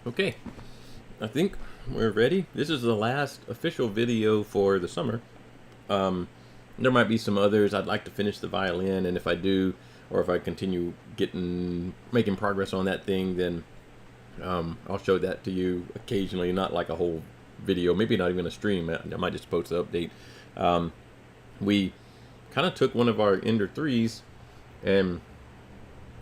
Okay, I think we're ready. This is the last official video for the summer. Um, there might be some others. I'd like to finish the violin, and if I do, or if I continue making progress on that thing, then I'll show that to you occasionally, not like a whole video, maybe not even a stream. I might just post the update. We kind of took one of our Ender 3s and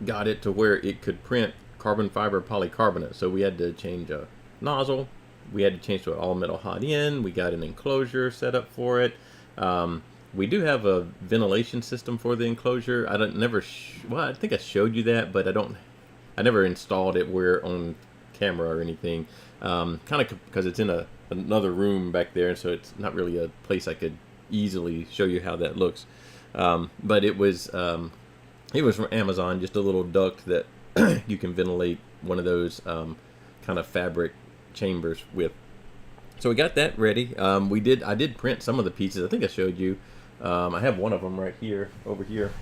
got it to where it could print carbon fiber polycarbonate. So we had to change a nozzle. We had to change to an all metal hot end. We got an enclosure set up for it. We do have a ventilation system for the enclosure. Well, I think I showed you that, but I never installed it where on camera or anything. Kind of because it's in another room back there, so it's not really a place I could easily show you how that looks. But it was from Amazon, just a little duct that you can ventilate one of those kind of fabric chambers with. So we got that ready. I did print some of the pieces. I think I showed you. I have one of them right here, over here.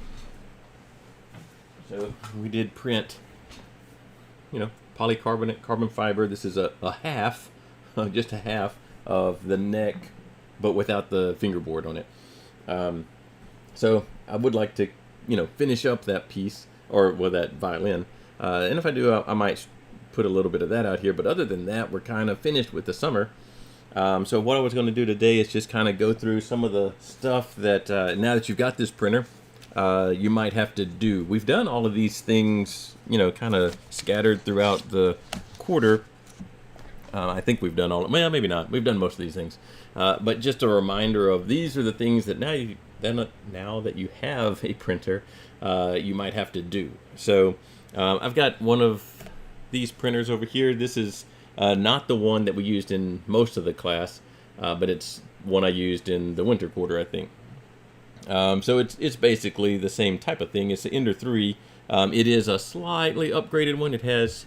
So we did print, polycarbonate, carbon fiber. This is a half, just a half of the neck, but without the fingerboard on it. So I would like to, finish up that piece, or that violin. And if I do, I might put a little bit of that out here. But other than that, we're kind of finished with the summer. So what I was going to do today is just kind of go through some of the stuff that, now that you've got this printer, you might have to do. We've done all of these things, kind of scattered throughout the quarter. I think we've done well, maybe not. We've done most of these things. But just a reminder of these are the things that now that you have a printer, you might have to do. So I've got one of these printers over here. This is not the one that we used in most of the class, but it's one I used in the winter quarter, I think. So it's basically the same type of thing. It's the Ender 3. It is a slightly upgraded one. It has,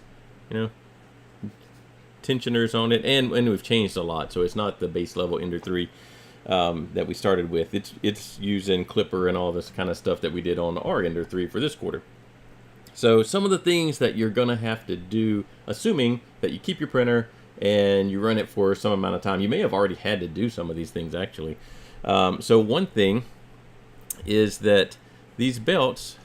tensioners on it, and we've changed a lot. So it's not the base level Ender 3 that we started with. It's using clipper and all this kind of stuff that we did on our Ender 3 for this quarter. So some of the things that you're gonna have to do, assuming that you keep your printer and you run it for some amount of time. You may have already had to do some of these things actually. So one thing is that these belts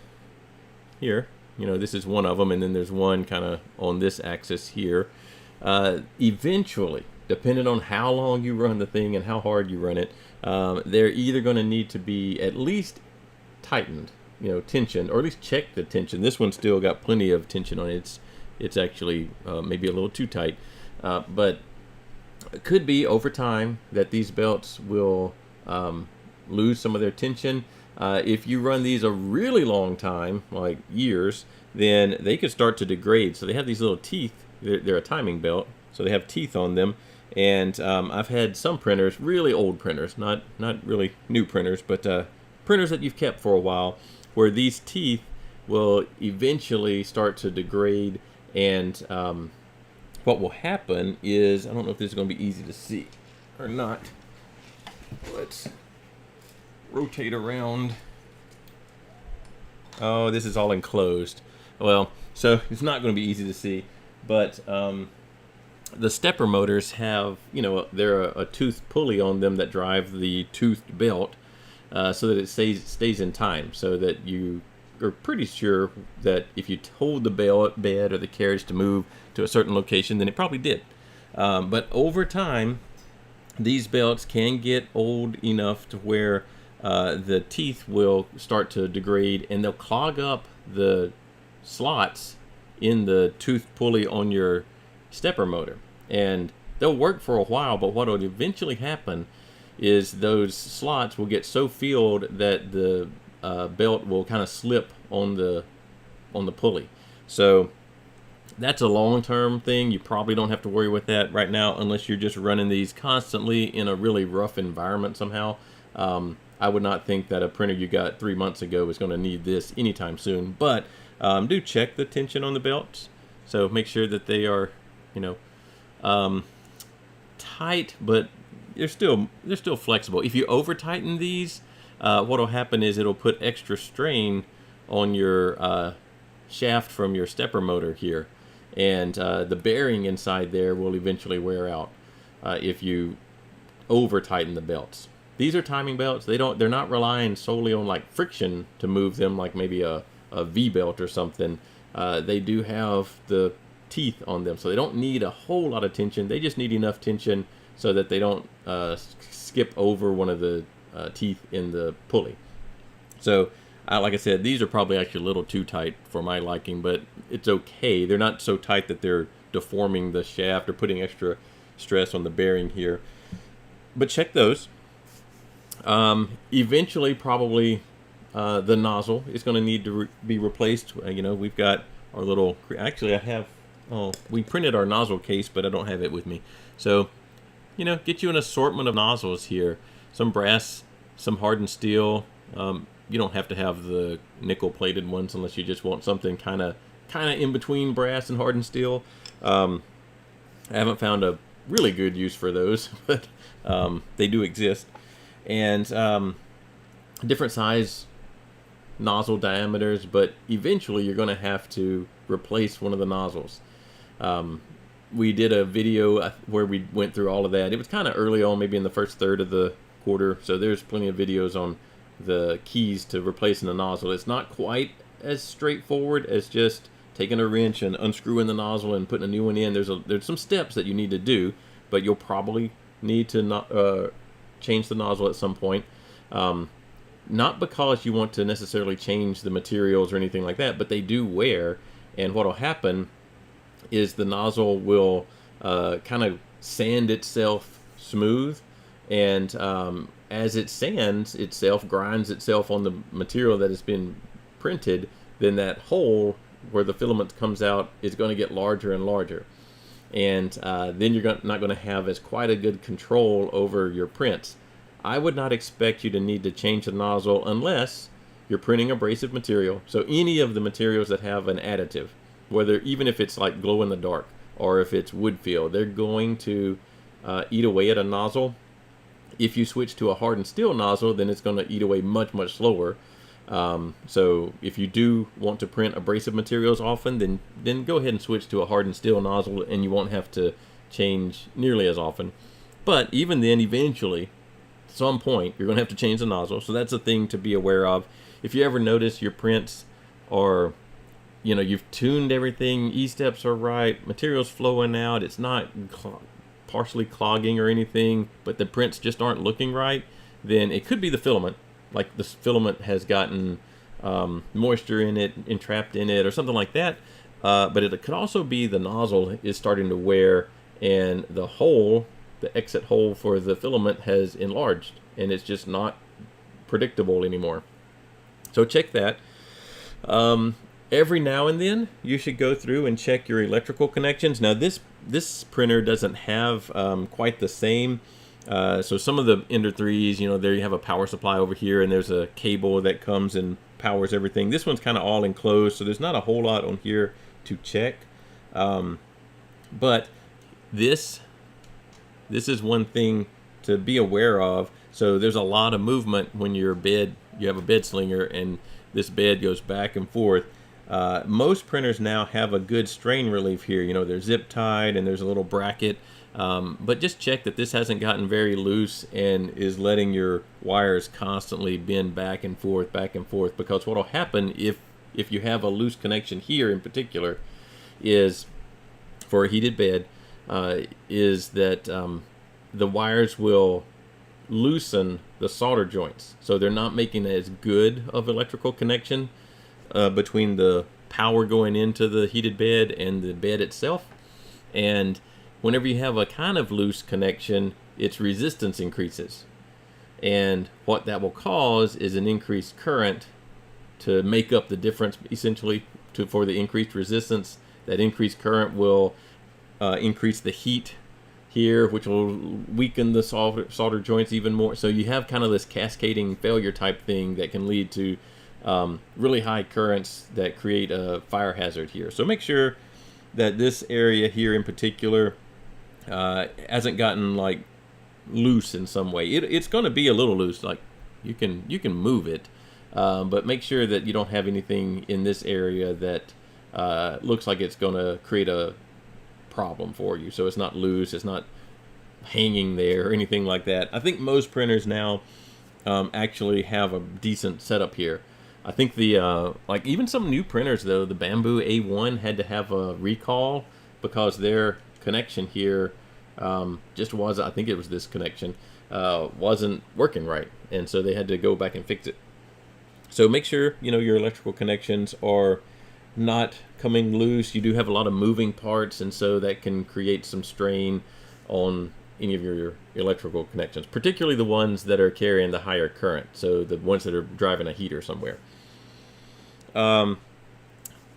here, this is one of them, and then there's one kind of on this axis here. Eventually, depending on how long you run the thing and how hard you run it, they're either going to need to be at least tightened, tensioned, or at least check the tension. This one's still got plenty of tension on it. It's actually maybe a little too tight, but it could be over time that these belts will lose some of their tension. If you run these a really long time, like years, then they could start to degrade. So they have these little teeth. They're a timing belt, so they have teeth on them. And I've had some printers, really old printers, not really new printers, but printers that you've kept for a while, where these teeth will eventually start to degrade. And what will happen is, I don't know if this is going to be easy to see or not. Let's rotate around. Oh, this is all enclosed. Well, so it's not going to be easy to see, but the stepper motors have, they're a toothed pulley on them that drive the toothed belt, so that it stays in time, so that you are pretty sure that if you told the bed or the carriage to move to a certain location, then it probably did. But over time, these belts can get old enough to where the teeth will start to degrade, and they'll clog up the slots in the tooth pulley on your stepper motor. And they'll work for a while, but what will eventually happen is those slots will get so filled that the belt will kind of slip on the pulley. So that's a long-term thing. You probably don't have to worry with that right now unless you're just running these constantly in a really rough environment somehow. I would not think that a printer you got 3 months ago is going to need this anytime soon, but do check the tension on the belts. So make sure that they are, tight, but they're still flexible. If you over tighten these, what will happen is it'll put extra strain on your shaft from your stepper motor here, and the bearing inside there will eventually wear out if you over tighten the belts. These are timing belts. They're not relying solely on like friction to move them, like maybe a V belt or something. They do have the teeth on them, so they don't need a whole lot of tension. They just need enough tension so that they don't skip over one of the teeth in the pulley. So like I said, these are probably actually a little too tight for my liking, but it's okay. They're not so tight that they're deforming the shaft or putting extra stress on the bearing here. But check those. Eventually, probably the nozzle is going to need to be replaced. You know, we've got our little, actually I have, we printed our nozzle case, but I don't have it with me. So, you know, get you an assortment of nozzles here. Some brass, some hardened steel. You don't have to have the nickel plated ones unless you just want something kind of in between brass and hardened steel. I haven't found a really good use for those, but they do exist. And different size nozzle diameters, but eventually you're going to have to replace one of the nozzles. We did a video where we went through all of that. It was kind of early on, maybe in the first third of the quarter, so there's plenty of videos on the keys to replacing the nozzle. It's not quite as straightforward as just taking a wrench and unscrewing the nozzle and putting a new one in. There's some steps that you need to do, but you'll probably need to change the nozzle at some point. Not because you want to necessarily change the materials or anything like that, but they do wear, and what will happen is the nozzle will kind of sand itself smooth, and as it sands itself, grinds itself on the material that has been printed, then that hole where the filament comes out is going to get larger and larger, and then you're not going to have as quite a good control over your prints. I would not expect you to need to change the nozzle unless you're printing abrasive material. So any of the materials that have an additive, even if it's like glow in the dark or if it's wood feel, they're going to eat away at a nozzle. If you switch to a hardened steel nozzle, then it's going to eat away much, much slower. So if you do want to print abrasive materials often, then go ahead and switch to a hardened steel nozzle, and you won't have to change nearly as often. But even then, eventually, at some point, you're going to have to change the nozzle. So that's a thing to be aware of. If you ever notice your prints are, you've tuned everything, E-steps are right, material's flowing out, it's not partially clogging or anything, but the prints just aren't looking right, then it could be the filament. Like the filament has gotten moisture in it, entrapped in it, or something like that. But it could also be the nozzle is starting to wear, and the exit hole for the filament has enlarged, and it's just not predictable anymore. So check that. Every now and then, you should go through and check your electrical connections. Now, this printer doesn't have quite the same. So some of the Ender 3s, there you have a power supply over here, and there's a cable that comes and powers everything. This one's kind of all enclosed, so there's not a whole lot on here to check. But this is one thing to be aware of. So there's a lot of movement when you have a bed slinger, and this bed goes back and forth. Most printers now have a good strain relief here. They're zip tied, and there's a little bracket. But just check that this hasn't gotten very loose and is letting your wires constantly bend back and forth, because what will happen if you have a loose connection here in particular is, for a heated bed, is that the wires will loosen the solder joints. So they're not making as good of electrical connection between the power going into the heated bed and the bed itself. And whenever you have a kind of loose connection, its resistance increases. And what that will cause is an increased current to make up the difference, essentially, for the increased resistance. That increased current will increase the heat here, which will weaken the solder joints even more. So you have kind of this cascading failure type thing that can lead to really high currents that create a fire hazard here. So make sure that this area here in particular hasn't gotten like loose in some way. It's going to be a little loose, like you can move it, but make sure that you don't have anything in this area that looks like it's going to create a problem for you. So it's not loose, it's not hanging there or anything like that. I think most printers now actually have a decent setup here. I think the like even some new printers though, the Bamboo A1 had to have a recall because their connection here just was, I think it was this connection, wasn't working right, and so they had to go back and fix it. So make sure your electrical connections are not coming loose. You do have a lot of moving parts, and so that can create some strain on any of your electrical connections, particularly the ones that are carrying the higher current, so the ones that are driving a heater somewhere.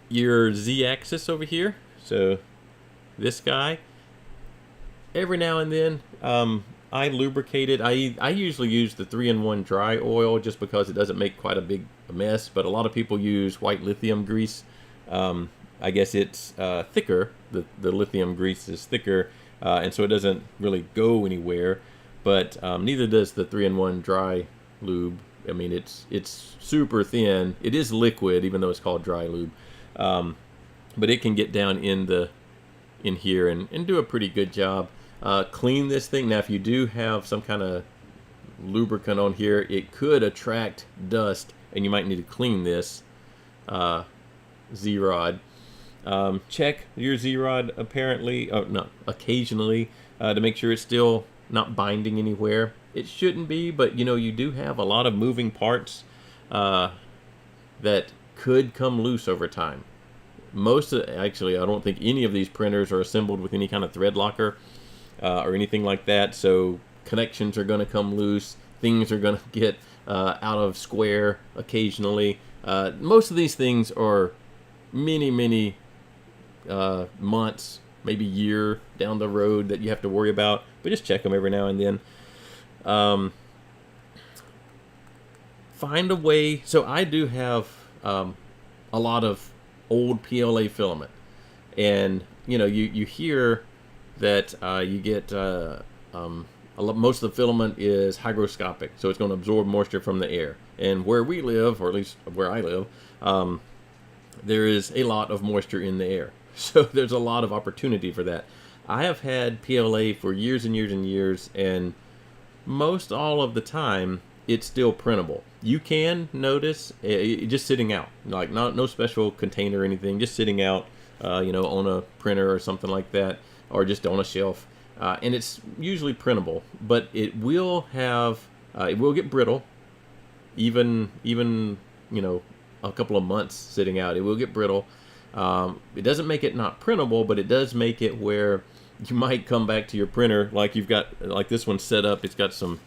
Your Z-axis over here, so this guy, every now and then I lubricate it. I usually use the 3-in-1 dry oil just because it doesn't make quite a big mess, but a lot of people use white lithium grease. I guess it's thicker, the lithium grease is thicker, and so it doesn't really go anywhere, but neither does the 3-in-1 dry lube. I mean, it's super thin. It is liquid, even though it's called dry lube, but it can get down in here and do a pretty good job. Clean this thing. Now, if you do have some kind of lubricant on here, it could attract dust, and you might need to clean this Z-rod. Check your Z-rod occasionally to make sure it's still not binding anywhere. It shouldn't be, but you do have a lot of moving parts that could come loose over time. Actually, I don't think any of these printers are assembled with any kind of thread locker or anything like that, so connections are going to come loose. Things are going to get out of square occasionally. Most of these things are many months, maybe year down the road that you have to worry about, but just check them every now and then. Find a way. So I do have a lot of old PLA filament, and you hear that you get most of the filament is hygroscopic, so it's going to absorb moisture from the air. And where we live, or at least where I live, there is a lot of moisture in the air, so there's a lot of opportunity for that. I have had PLA for years and years and years, and most all of the time it's still printable. You can notice just sitting out, like no special container or anything, just sitting out, on a printer or something like that, or just on a shelf, and it's usually printable. But it will get brittle, even a couple of months sitting out. It will get brittle. It doesn't make it not printable, but it does make it where you might come back to your printer, like you've got, like this one set up, it's got some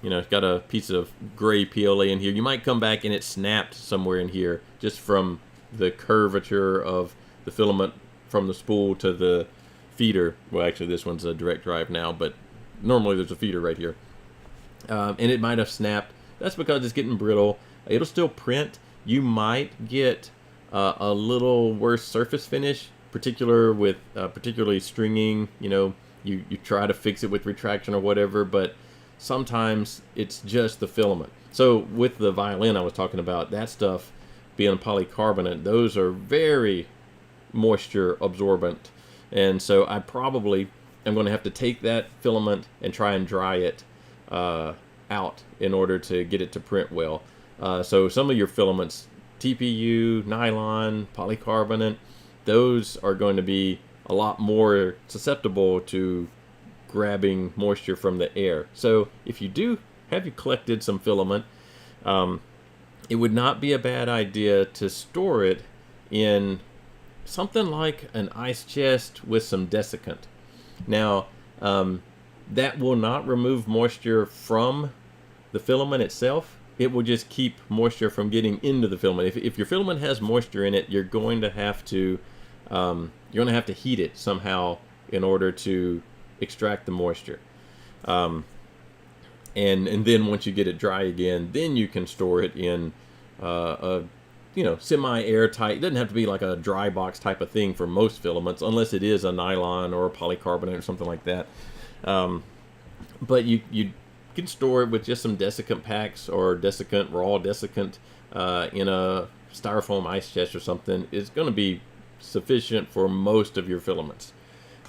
it's got a piece of gray PLA in here. You might come back and it snapped somewhere in here just from the curvature of the filament from the spool to the feeder. Well, actually this one's a direct drive now, but normally there's a feeder right here, and it might have snapped. That's because it's getting brittle. It'll still print. You might get a little worse surface finish, particularly stringing. You try to fix it with retraction or whatever, but sometimes it's just the filament. So with the violin I was talking about, that stuff being polycarbonate, those are very moisture absorbent, and so I probably am going to have to take that filament and try and dry it out in order to get it to print well. So some of your filaments, TPU, nylon, polycarbonate, those are going to be a lot more susceptible to grabbing moisture from the air. So if you do have collected some filament, it would not be a bad idea to store it in something like an ice chest with some desiccant. Now, that will not remove moisture from the filament itself. It will just keep moisture from getting into the filament. If your filament has moisture in it, you're going to have to heat it somehow in order to extract the moisture. And then once you get it dry again, then you can store it in a semi-airtight. It doesn't have to be like a dry box type of thing for most filaments, unless it is a nylon or a polycarbonate or something like that. But you can store it with just some desiccant packs or raw desiccant in a styrofoam ice chest or something is going to be sufficient for most of your filaments.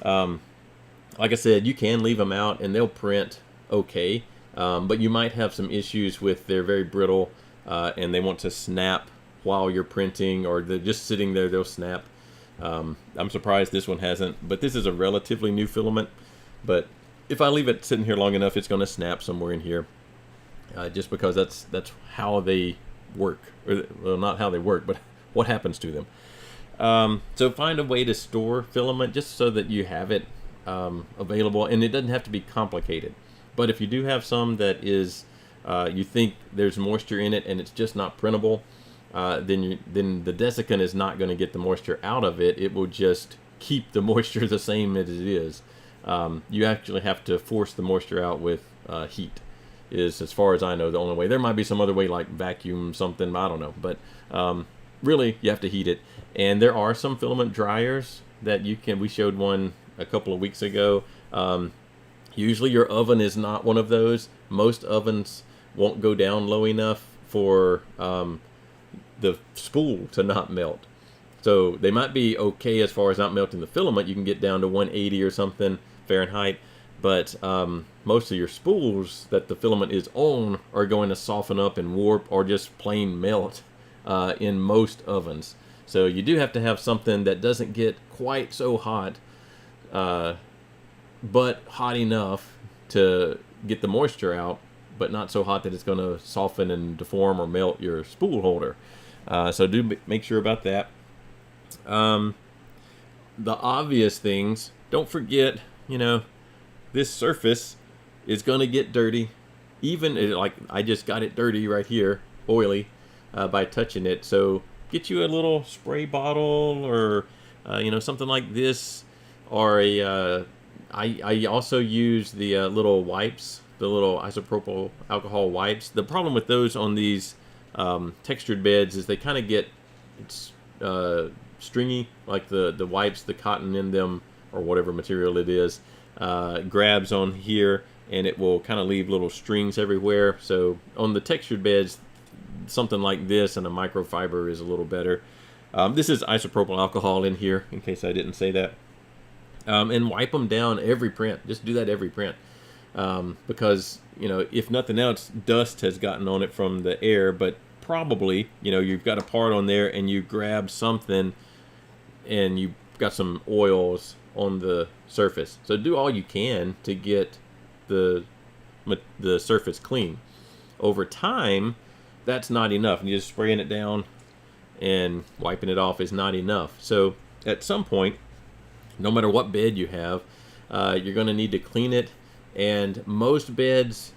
Like I said, you can leave them out and they'll print okay, but you might have some issues with they're very brittle and they want to snap while you're printing, or they're just sitting there, they'll snap. I'm surprised this one hasn't, but this is a relatively new filament. But if I leave it sitting here long enough, it's going to snap somewhere in here, just because that's how they work. Or, well, not how they work, but what happens to them. So find a way to store filament just so that you have it available, and it doesn't have to be complicated. But if you do have some that is you think there's moisture in it and it's just not printable, then the desiccant is not going to get the moisture out of it. It will just keep the moisture the same as it is. You actually have to force the moisture out with heat, is, as far as I know, the only way. There might be some other way, like vacuum something, I don't know, but really you have to heat it. And there are some filament dryers that you can, we showed one a couple of weeks ago. Usually your oven is not one of those. Most ovens won't go down low enough for the spool to not melt. So they might be okay as far as not melting the filament. You can get down to 180 or something Fahrenheit, but most of your spools that the filament is on are going to soften up and warp or just plain melt in most ovens. So you do have to have something that doesn't get quite so hot, but hot enough to get the moisture out, but not so hot that it's going to soften and deform or melt your spool holder. So do make sure about that. The obvious things, don't forget, this surface is going to get dirty. Even like I just got it dirty right here, oily, by touching it. So get you a little spray bottle, or something like this, or I also use the little wipes, the little isopropyl alcohol wipes. The problem with those on these textured beds is they kind of get stringy, like the wipes, the cotton in them, or whatever material it is, grabs on here, and it will kind of leave little strings everywhere. So on the textured beds, something like this and a microfiber is a little better. This is isopropyl alcohol in here, in case I didn't say that. And wipe them down every print. Just do that every print. Because, if nothing else, dust has gotten on it from the air, but probably, you've got a part on there and you grab something and you've got some oils on the surface. So do all you can to get the surface clean. Over time, that's not enough. And just spraying it down and wiping it off is not enough. So at some point, no matter what bed you have, you're going to need to clean it. And most beds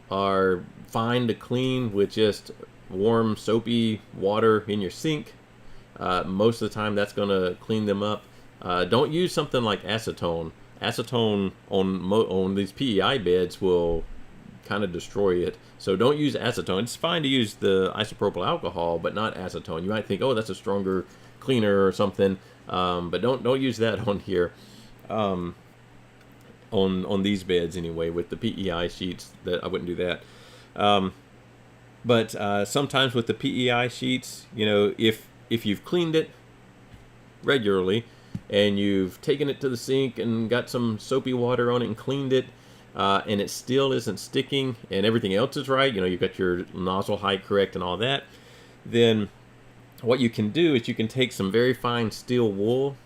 are fine to clean with just warm, soapy water in your sink. Most of the time, that's going to clean them up. Don't use something like acetone. Acetone on these PEI beds will kind of destroy it. So don't use acetone. It's fine to use the isopropyl alcohol, but not acetone. You might think, oh, that's a stronger cleaner or something, but don't use that on here. On these beds anyway, with the PEI sheets, that I wouldn't do that. But sometimes with the PEI sheets, if you've cleaned it regularly and you've taken it to the sink and got some soapy water on it and cleaned it, and it still isn't sticking and everything else is right, you've got your nozzle height correct and all that, then what you can do is you can take some very fine steel wool,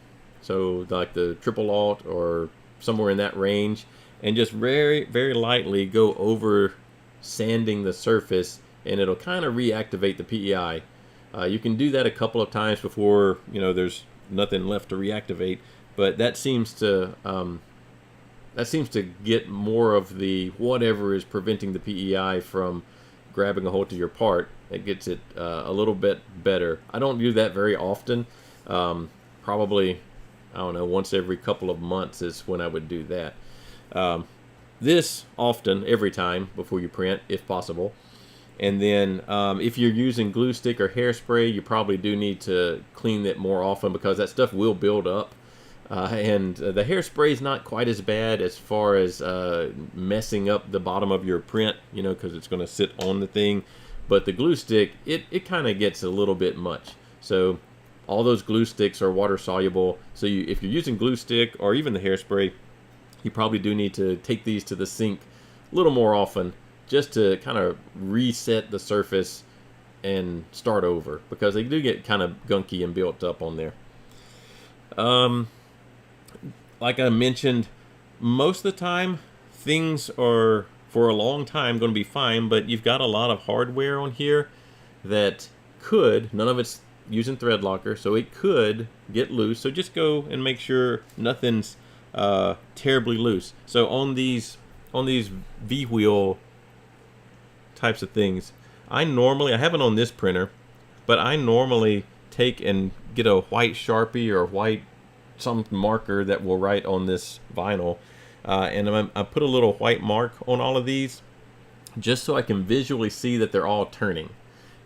so like the triple alt or somewhere in that range, and just very, very lightly go over sanding the surface, and it'll kind of reactivate the PEI. You can do that a couple of times before there's nothing left to reactivate, but that seems to get more of the whatever is preventing the PEI from grabbing a hold to your part. It gets it a little bit better. I don't do that very often. Probably, I don't know, once every couple of months is when I would do that. This often, every time before you print, if possible. And then if you're using glue stick or hairspray, you probably do need to clean it more often, because that stuff will build up. And the hairspray is not quite as bad as far as messing up the bottom of your print, because it's going to sit on the thing. But the glue stick, it kind of gets a little bit much. So all those glue sticks are water soluble. So if you're using glue stick or even the hairspray, you probably do need to take these to the sink a little more often, just to kind of reset the surface and start over, because they do get kind of gunky and built up on there. Like I mentioned, most of the time things are for a long time going to be fine, but you've got a lot of hardware on here that could, none of it's using thread locker, so it could get loose. So just go and make sure nothing's terribly loose. So on these V-wheel types of things, I haven't on this printer, but I normally take and get a white Sharpie or white some marker that will write on this vinyl, and I put a little white mark on all of these just so I can visually see that they're all turning.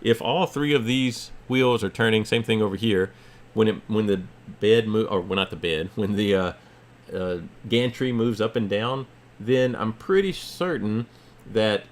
If all three of these wheels are turning, same thing over here, when the bed when the gantry moves up and down, then I'm pretty certain that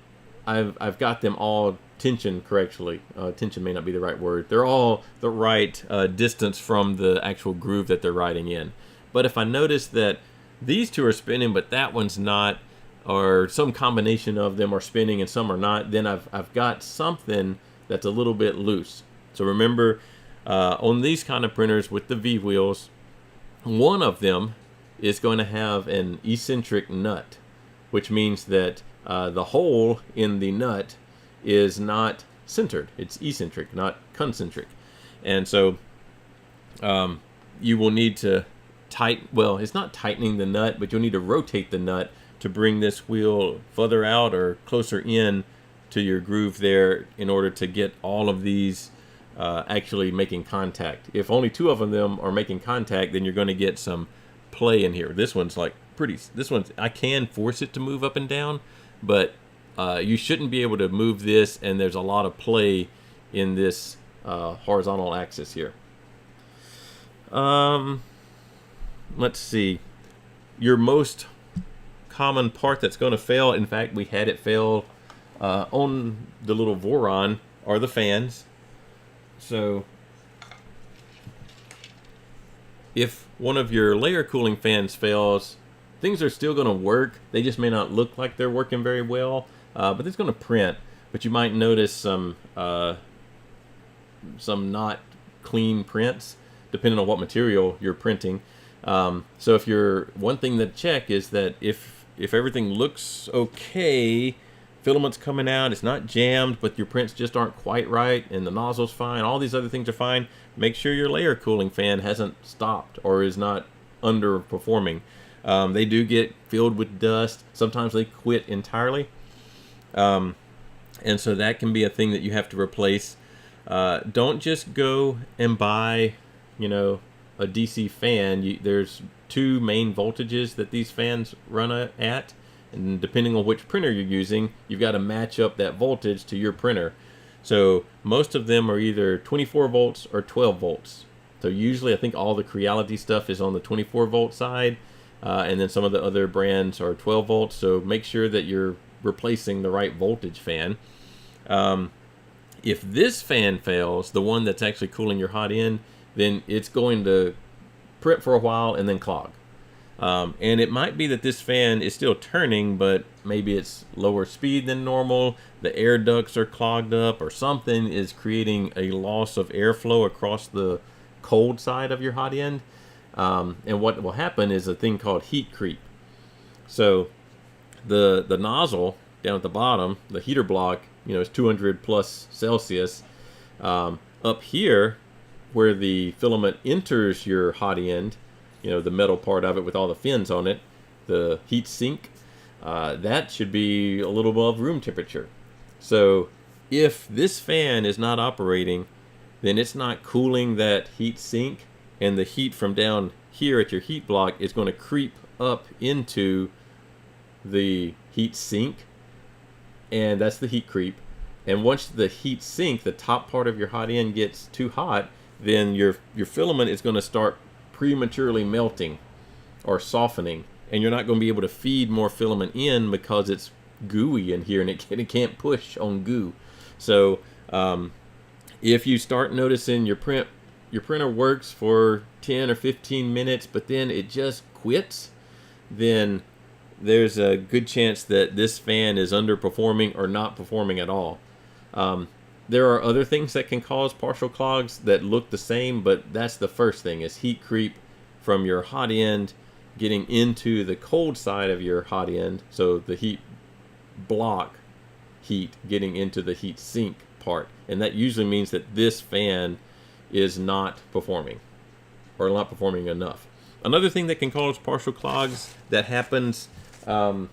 I've got them all tensioned correctly. Tension may not be the right word. They're all the right distance from the actual groove that they're riding in. But if I notice that these two are spinning but that one's not, or some combination of them are spinning and some are not, then I've got something that's a little bit loose. So remember, on these kind of printers with the V wheels, one of them is going to have an eccentric nut, which means that the hole in the nut is not centered. It's eccentric, not concentric. And so you will need to it's not tightening the nut, but you'll need to rotate the nut to bring this wheel further out or closer in to your groove there in order to get all of these actually making contact. If only two of them are making contact, then you're going to get some play in here. This one's I can force it to move up and down, but you shouldn't be able to move this, and there's a lot of play in this horizontal axis here. Let's see. Your most common part that's going to fail, in fact, we had it fail on the little Voron, are the fans. So if one of your layer cooling fans fails, things are still going to work. They just may not look like they're working very well, but it's going to print. But you might notice some not clean prints, depending on what material you're printing. So if one thing to check is that if everything looks okay, filament's coming out, it's not jammed, but your prints just aren't quite right, and the nozzle's fine, all these other things are fine, make sure your layer cooling fan hasn't stopped or is not underperforming. They do get filled with dust. Sometimes they quit entirely. And so that can be a thing that you have to replace. Don't just go and buy, a DC fan. There's two main voltages that these fans run at. And depending on which printer you're using, you've got to match up that voltage to your printer. So most of them are either 24 volts or 12 volts. So usually I think all the Creality stuff is on the 24 volt side. And then some of the other brands are 12 volts. So make sure that you're replacing the right voltage fan. If this fan fails, the one that's actually cooling your hot end, then it's going to print for a while and then clog. And it might be that this fan is still turning, but maybe it's lower speed than normal, the air ducts are clogged up, or something is creating a loss of airflow across the cold side of your hot end. And what will happen is a thing called heat creep. So the nozzle down at the bottom, the heater block, is 200 plus Celsius. Up here, where the filament enters your hot end, the metal part of it with all the fins on it, the heat sink, that should be a little above room temperature. So if this fan is not operating, then it's not cooling that heat sink, and the heat from down here at your heat block is going to creep up into the heat sink, and that's the heat creep. And once the heat sink, the top part of your hot end, gets too hot, then your filament is going to start prematurely melting or softening, and you're not going to be able to feed more filament in because it's gooey in here, and it can't push on goo. So if you start noticing your printer works for 10 or 15 minutes, but then it just quits, then there's a good chance that this fan is underperforming or not performing at all. There are other things that can cause partial clogs that look the same, but that's the first thing, is heat creep from your hot end getting into the cold side of your hot end. So the heat block heat getting into the heat sink part. And that usually means that this fan is not performing, or not performing enough. Another thing that can cause partial clogs that happens, I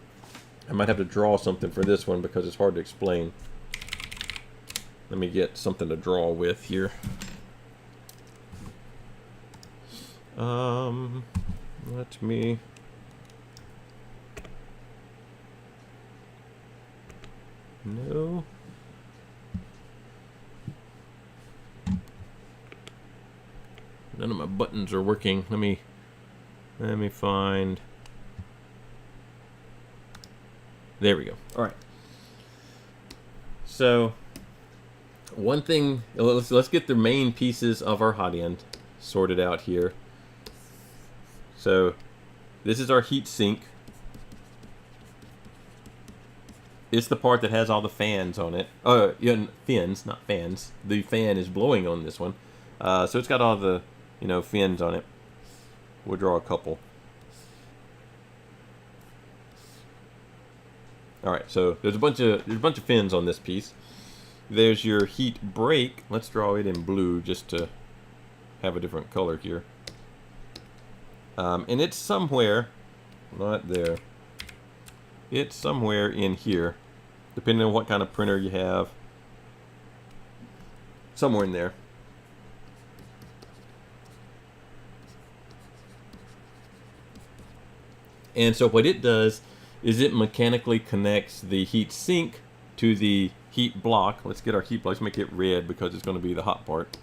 might have to draw something for this one because it's hard to explain. Let me get something to draw with here. Let me... No. None of my buttons are working. Let me find... There we go. All right. So one thing, let's get the main pieces of our hot end sorted out here. So this is our heat sink. It's the part that has all the fans on it. Yeah, fins, not fans. The fan is blowing on this one. So it's got all the, fins on it. We'll draw a couple. All right, so there's a bunch of fins on this piece. There's your heat break. Let's draw it in blue just to have a different color here. And it's somewhere, not there. It's somewhere in here, depending on what kind of printer you have. Somewhere in there. And so what it does is it mechanically connects the heat sink to the heat block. Let's get our heat block. Let's make it red because it's going to be the hot part.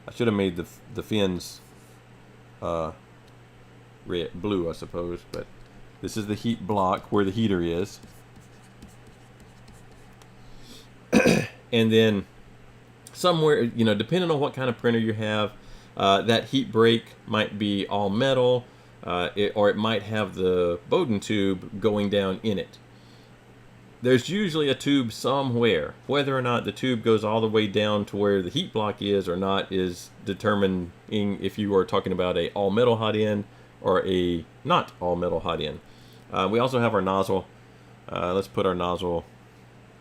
I should have made the fins blue, I suppose, but this is the heat block where the heater is. And then somewhere, depending on what kind of printer you have, that heat break might be all metal, or it might have the Bowden tube going down in it. There's usually a tube somewhere. Whether or not the tube goes all the way down to where the heat block is or not is determining if you are talking about a all metal hot end or a not all metal hot end. We also have our nozzle. Let's put our nozzle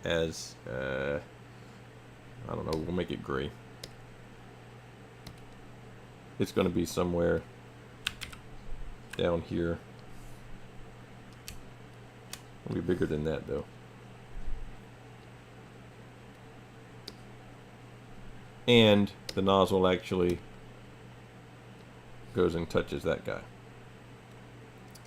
as, I don't know, we'll make it gray. It's going to be somewhere down here. It'll be bigger than that though. And the nozzle actually goes and touches that guy.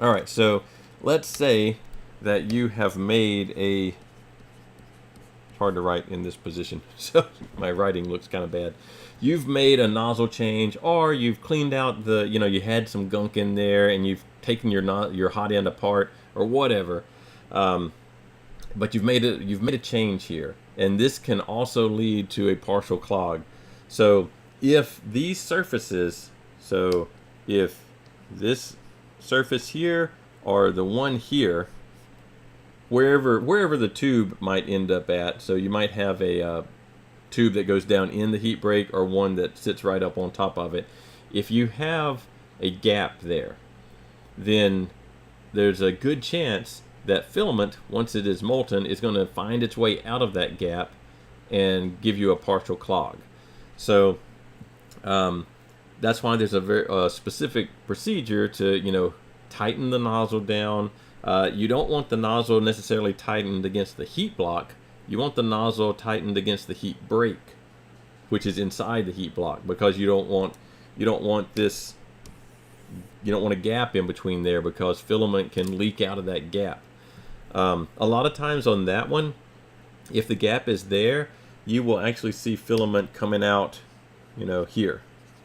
All right, so let's say that you have made a, it's hard to write in this position, so my writing looks kind of bad. You've made a nozzle change, or you've cleaned out the, you had some gunk in there and you've taken your hot end apart or whatever. But you've made a change here, and this can also lead to a partial clog. So if these surfaces, so if this surface here or the one here, wherever the tube might end up at, so you might have a tube that goes down in the heat break or one that sits right up on top of it. If you have a gap there, then there's a good chance that filament, once it is molten, is going to find its way out of that gap and give you a partial clog. So that's why there's a very specific procedure to tighten the nozzle down. You don't want the nozzle necessarily tightened against the heat block. You want the nozzle tightened against the heat break, which is inside the heat block, because you don't want this. You don't want a gap in between there, because filament can leak out of that gap. A lot of times on that one, if the gap is there, you will actually see filament coming out, here.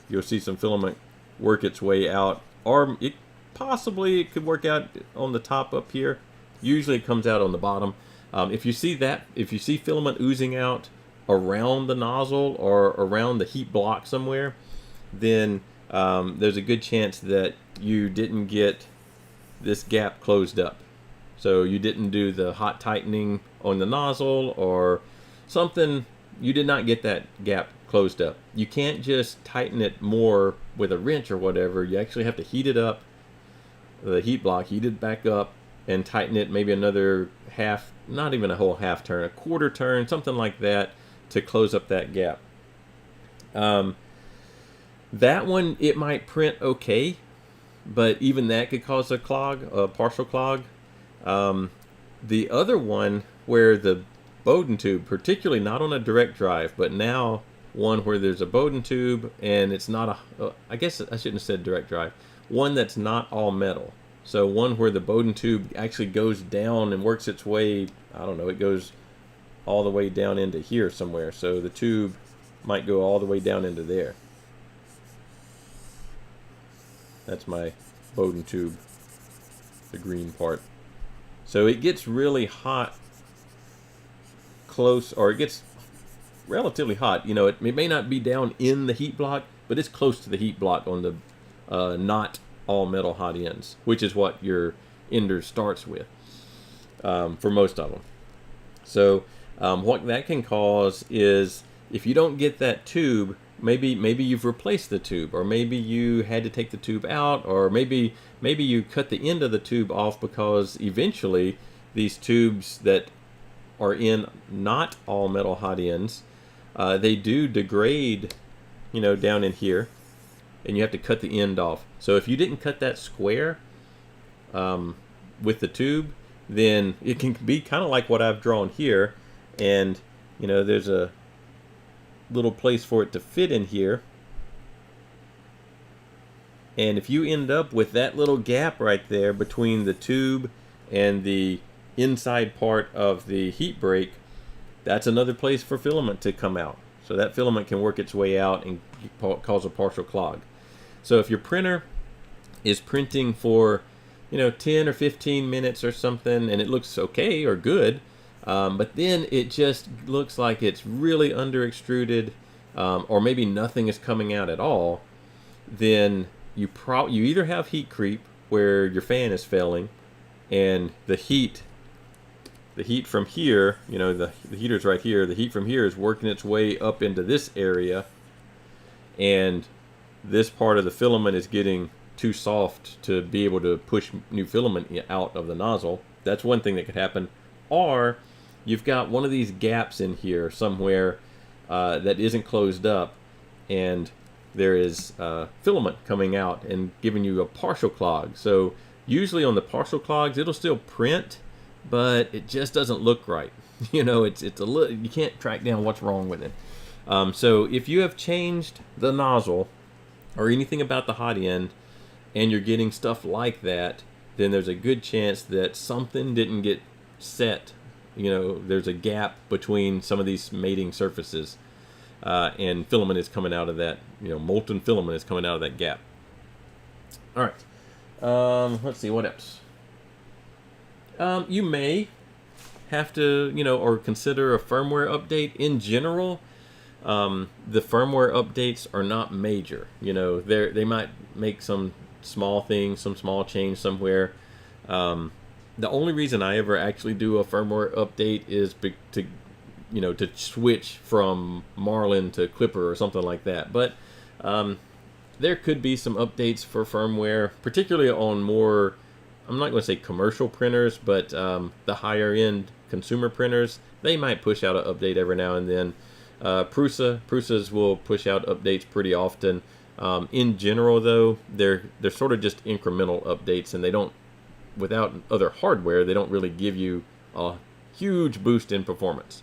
You'll see some filament work its way out, or it could work out on the top up here. Usually it comes out on the bottom. If you see filament oozing out around the nozzle or around the heat block somewhere, then there's a good chance that you didn't get this gap closed up. So you didn't do the hot tightening on the nozzle or something. You did not get that gap closed up. You can't just tighten it more with a wrench or whatever. You actually have to heat it up, the heat block, heat it back up, and tighten it maybe another half, not even a whole half turn, a quarter turn, something like that, to close up that gap. That one, it might print okay, but even that could cause a clog, a partial clog. The other one, where the Bowden tube, particularly not on a direct drive, but now one where there's a Bowden tube and it's not I guess I shouldn't have said direct drive, one that's not all metal. So one where the Bowden tube actually goes down and works its way, I don't know, it goes all the way down into here somewhere. So the tube might go all the way down into there. That's my Bowden tube, the green part. So it gets really hot close, or it gets relatively hot. You know, it may not be down in the heat block, but it's close to the heat block on the not all metal hot ends, which is what your ender starts with for most of them. So what that can cause is, if you don't get that tube, maybe you've replaced the tube, or maybe you had to take the tube out, or maybe you cut the end of the tube off, because eventually these tubes that are in not all metal hot ends, they do degrade, you know, down in here, and you have to cut the end off. So if you didn't cut that square with the tube, then it can be kind of like what I've drawn here, and you know, there's a little place for it to fit in here, and if you end up with that little gap right there between the tube and the inside part of the heat break, that's another place for filament to come out. So that filament can work its way out and cause a partial clog. So if your printer is printing for, you know, 10 or 15 minutes or something, and it looks okay or good, but then it just looks like it's really under extruded, or maybe nothing is coming out at all, then you either have heat creep, where your fan is failing and the heat from here, you know, the heater's right here, the heat from here is working its way up into this area, and this part of the filament is getting too soft to be able to push new filament out of the nozzle. That's one thing that could happen. Or you've got one of these gaps in here somewhere that isn't closed up, and there is filament coming out and giving you a partial clog. So usually on the partial clogs, it'll still print, but it just doesn't look right. You know, it's a little, you can't track down what's wrong with it. So if you have changed the nozzle or anything about the hot end, and you're getting stuff like that, then there's a good chance that something didn't get set. You know, there's a gap between some of these mating surfaces, and filament is coming out of that, you know, molten filament is coming out of that gap. All right, let's see, what else? You may have to, you know, or consider a firmware update. In general, the firmware updates are not major. You know, they might make some small thing, some small change somewhere. The only reason I ever actually do a firmware update is to switch from Marlin to Clipper or something like that. But there could be some updates for firmware, particularly on more, I'm not going to say commercial printers, but the higher end consumer printers. They might push out an update every now and then. Prusas will push out updates pretty often. In general, though, they're sort of just incremental updates, and they don't, without other hardware, they don't really give you a huge boost in performance,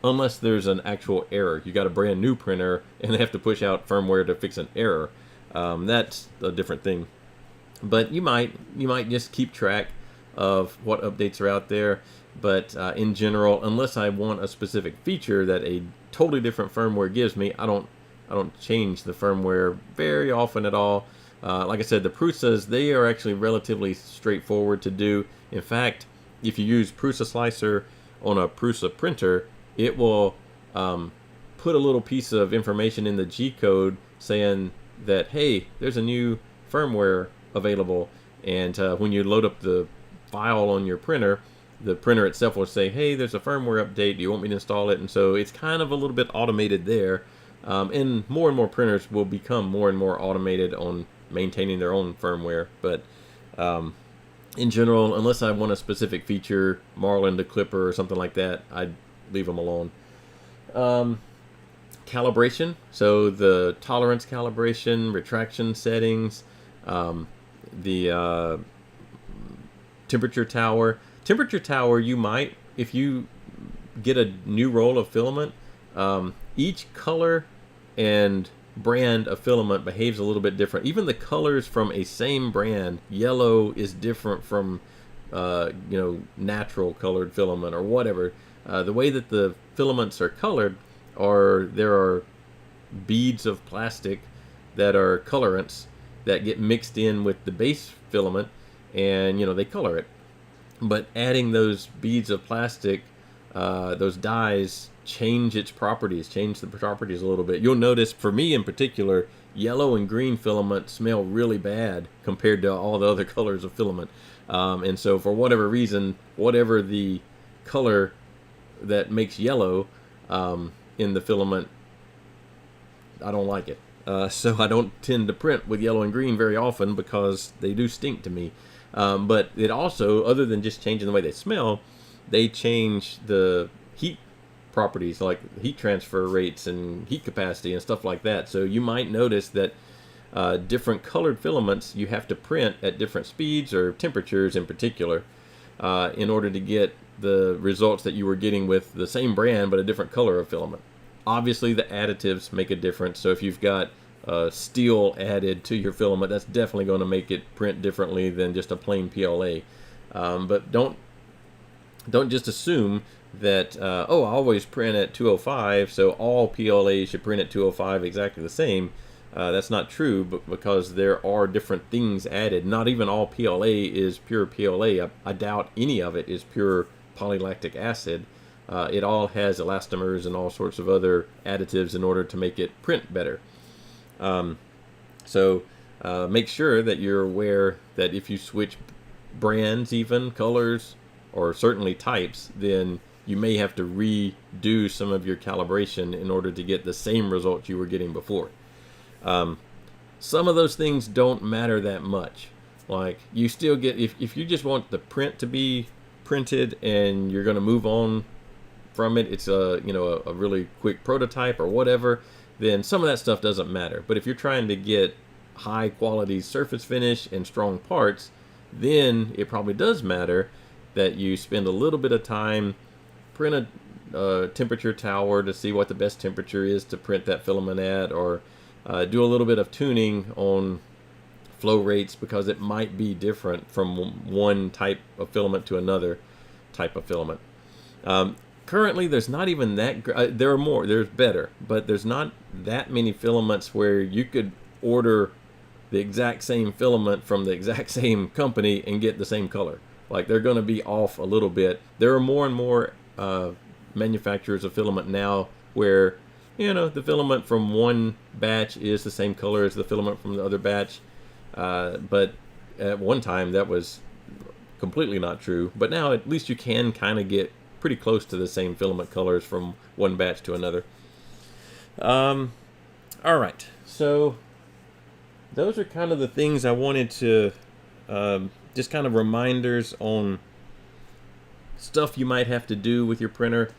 unless there's an actual error. You got a brand new printer, and they have to push out firmware to fix an error. That's a different thing. But you might just keep track of what updates are out there. But in general, unless I want a specific feature that a totally different firmware gives me, I don't change the firmware very often at all. Like I said, the Prusas, they are actually relatively straightforward to do. In fact, if you use Prusa Slicer on a Prusa printer, it will put a little piece of information in the G code saying that, hey, there's a new firmware available. And when you load up the file on your printer, the printer itself will say, hey, there's a firmware update. Do you want me to install it? And so it's kind of a little bit automated there. And more printers will become more and more automated on maintaining their own firmware. But in general, unless I want a specific feature, Marlin to Clipper or something like that, I'd leave them alone. Calibration, so the tolerance calibration, retraction settings, the temperature tower. Temperature tower, you might, if you get a new roll of filament, each color and brand of filament behaves a little bit different. Even the colors from a same brand, yellow is different from natural colored filament or whatever. The way that the filaments are colored, or there are beads of plastic that are colorants that get mixed in with the base filament, and they color it. But adding those beads of plastic, those dyes, change its properties, change the properties a little bit. You'll notice, for me in particular, yellow and green filament smell really bad compared to all the other colors of filament. And so for whatever reason, whatever the color that makes yellow in the filament, I don't like it. So I don't tend to print with yellow and green very often because they do stink to me. But it also, other than just changing the way they smell, they change the heat properties, like heat transfer rates and heat capacity and stuff like that. So you might notice that different colored filaments you have to print at different speeds or temperatures in particular in order to get the results that you were getting with the same brand but a different color of filament. Obviously the additives make a difference. So if you've got steel added to your filament, that's definitely going to make it print differently than just a plain PLA. But don't just assume that I always print at 205, so all PLAs should print at 205 exactly the same. That's not true, but because there are different things added. Not even all PLA is pure PLA. I doubt any of it is pure polylactic acid. It all has elastomers and all sorts of other additives in order to make it print better. So make sure that you're aware that if you switch brands, even colors, or certainly types, then you may have to redo some of your calibration in order to get the same result you were getting before. Some of those things don't matter that much. Like, you still get, if you just want the print to be printed and you're going to move on from it, it's a really quick prototype or whatever, then some of that stuff doesn't matter. But if you're trying to get high quality surface finish and strong parts, then it probably does matter that you spend a little bit of time, print a temperature tower to see what the best temperature is to print that filament at, or do a little bit of tuning on flow rates, because it might be different from one type of filament to another type of filament. Currently, there's not even that. There are more. There's better, but there's not that many filaments where you could order the exact same filament from the exact same company and get the same color. Like, they're going to be off a little bit. There are more and more manufacturers of filament now where, the filament from one batch is the same color as the filament from the other batch. But at one time that was completely not true. But now at least you can kind of get pretty close to the same filament colors from one batch to another. All right, so those are kind of the things I wanted to just kind of reminders on stuff you might have to do with your printer.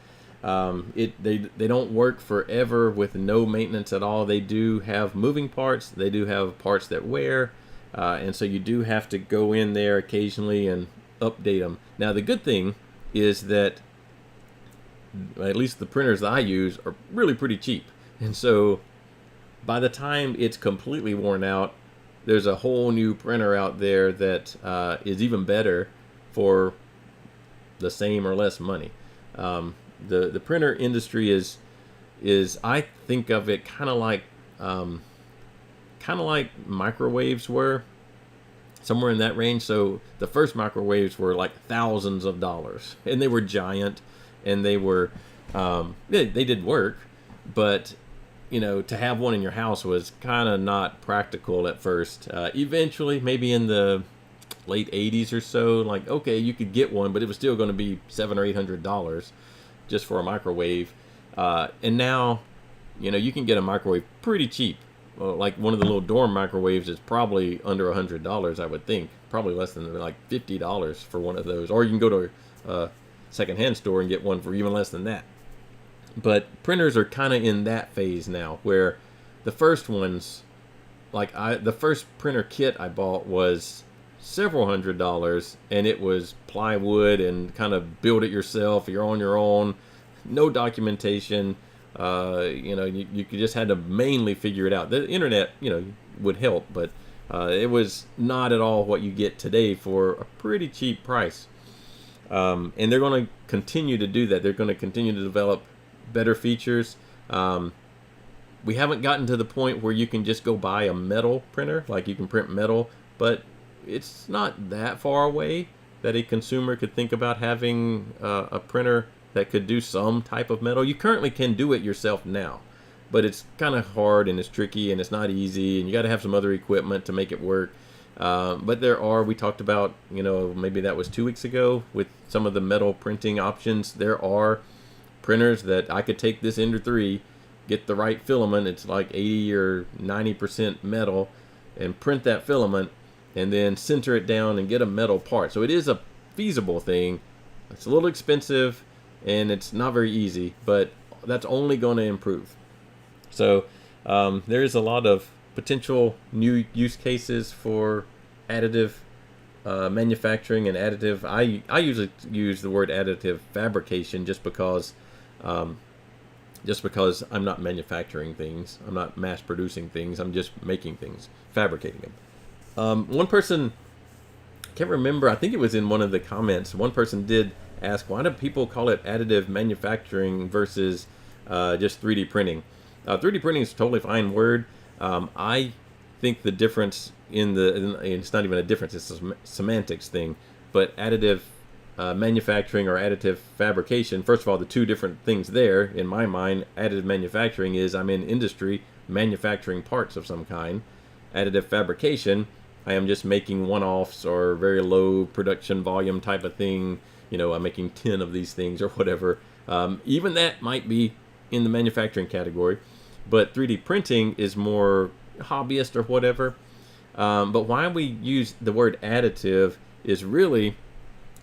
They don't work forever with no maintenance at all. They do have moving parts. They do have parts that wear, and so you do have to go in there occasionally and update them. Now, the good thing is that at least the printers that I use are really pretty cheap, and so by the time it's completely worn out, there's a whole new printer out there that is even better for the same or less money. The printer industry is I think of it kind of like microwaves were, somewhere in that range. So the first microwaves were like thousands of dollars, and they were giant, and they were they did work, but you know, to have one in your house was kind of not practical at first. Eventually, maybe in the late 80s or so, like, okay, you could get one, but it was still going to be $700 or $800 just for a microwave. And now, you know, you can get a microwave pretty cheap. Like one of the little dorm microwaves is probably under $100, I would think. Probably less than like $50 for one of those. Or you can go to a secondhand store and get one for even less than that. But printers are kind of in that phase now, where the first ones, like the first printer kit I bought was several $100s, and it was plywood and kind of build it yourself. You're on your own, no documentation. You know, you just had to mainly figure it out. The internet, you know, would help, but it was not at all what you get today for a pretty cheap price. And they're going to continue to do that. They're going to continue to develop better features. We haven't gotten to the point where you can just go buy a metal printer, like you can print metal, but it's not that far away that a consumer could think about having a printer that could do some type of metal. You currently can do it yourself now, but it's kind of hard and it's tricky and it's not easy, and you got to have some other equipment to make it work. But we talked about, you know, maybe that was 2 weeks ago with some of the metal printing options. There are printers that I could take this Ender 3, get the right filament, it's like 80 or 90% metal, and print that filament and then center it down and get a metal part. So it is a feasible thing. It's a little expensive and it's not very easy, but that's only going to improve. So there is a lot of potential new use cases for additive manufacturing and additive. I usually use the word additive fabrication just because I'm not manufacturing things. I'm not mass producing things. I'm just making things, fabricating them. One person, I can't remember, I think it was in one of the comments, one person did ask, why do people call it additive manufacturing versus just 3D printing? 3D printing is a totally fine word. I think the difference it's not even a difference, it's a semantics thing, but additive manufacturing or additive fabrication, first of all, the two different things there, in my mind, additive manufacturing is I'm in industry manufacturing parts of some kind. Additive fabrication, I am just making one-offs or very low production volume type of thing. You know, I'm making 10 of these things or whatever. Even that might be in the manufacturing category, but 3D printing is more hobbyist or whatever. But why we use the word additive is really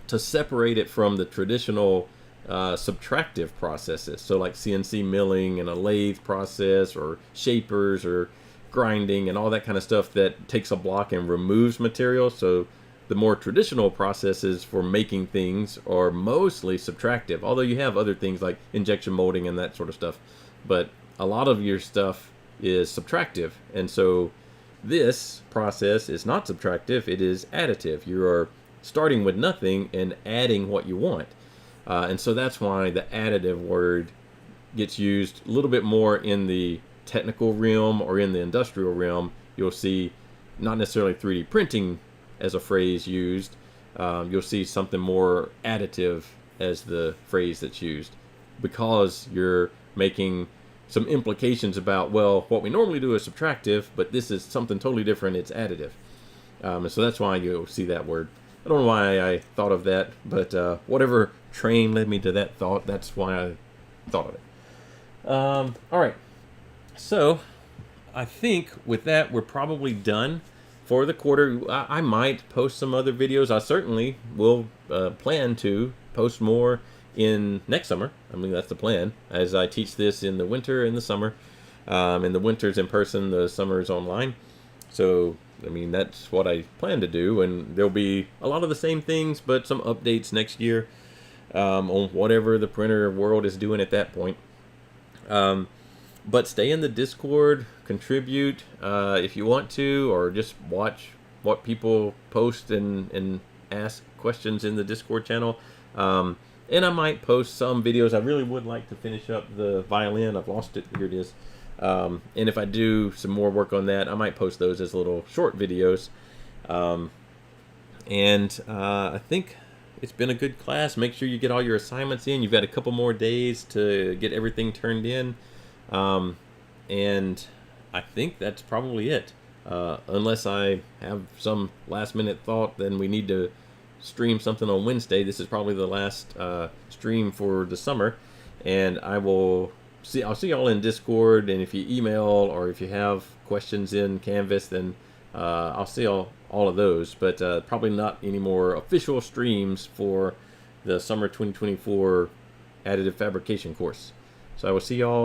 to separate it from the traditional subtractive processes. So like CNC milling and a lathe process, or shapers or grinding and all that kind of stuff that takes a block and removes material. So the more traditional processes for making things are mostly subtractive, although you have other things like injection molding and that sort of stuff. But a lot of your stuff is subtractive. And so this process is not subtractive, it is additive. You are starting with nothing and adding what you want. And so that's why the additive word gets used a little bit more in the technical realm or in the industrial realm. You'll see not necessarily 3D printing as a phrase used. You'll see something more additive as the phrase that's used, because you're making some implications about, well, what we normally do is subtractive, but this is something totally different, it's additive. And so that's why you'll see that word. I don't know why I thought of that, but whatever train led me to that thought, that's why I thought of it. All right, so I think with that, we're probably done for the quarter. I might post some other videos. I certainly will plan to post more in next summer. I mean, that's the plan, as I teach this in the winter and the summer. In the winter's in person, the summer's online. So, I mean, that's what I plan to do, and there'll be a lot of the same things, but some updates next year on whatever the printer world is doing at that point. But stay in the Discord, contribute if you want to, or just watch what people post and ask questions in the Discord channel. And I might post some videos. I really would like to finish up the violin. I've lost it. Here it is. And if I do some more work on that, I might post those as little short videos. I think it's been a good class. Make sure you get all your assignments in. You've got a couple more days to get everything turned in. And I think that's probably it. Unless I have some last minute thought, then we need to stream something on Wednesday. This is probably the last stream for the summer. And I'll see y'all in Discord, and if you email or if you have questions in Canvas, then I'll see all of those, but probably not any more official streams for the summer 2024 additive fabrication course. So I will see y'all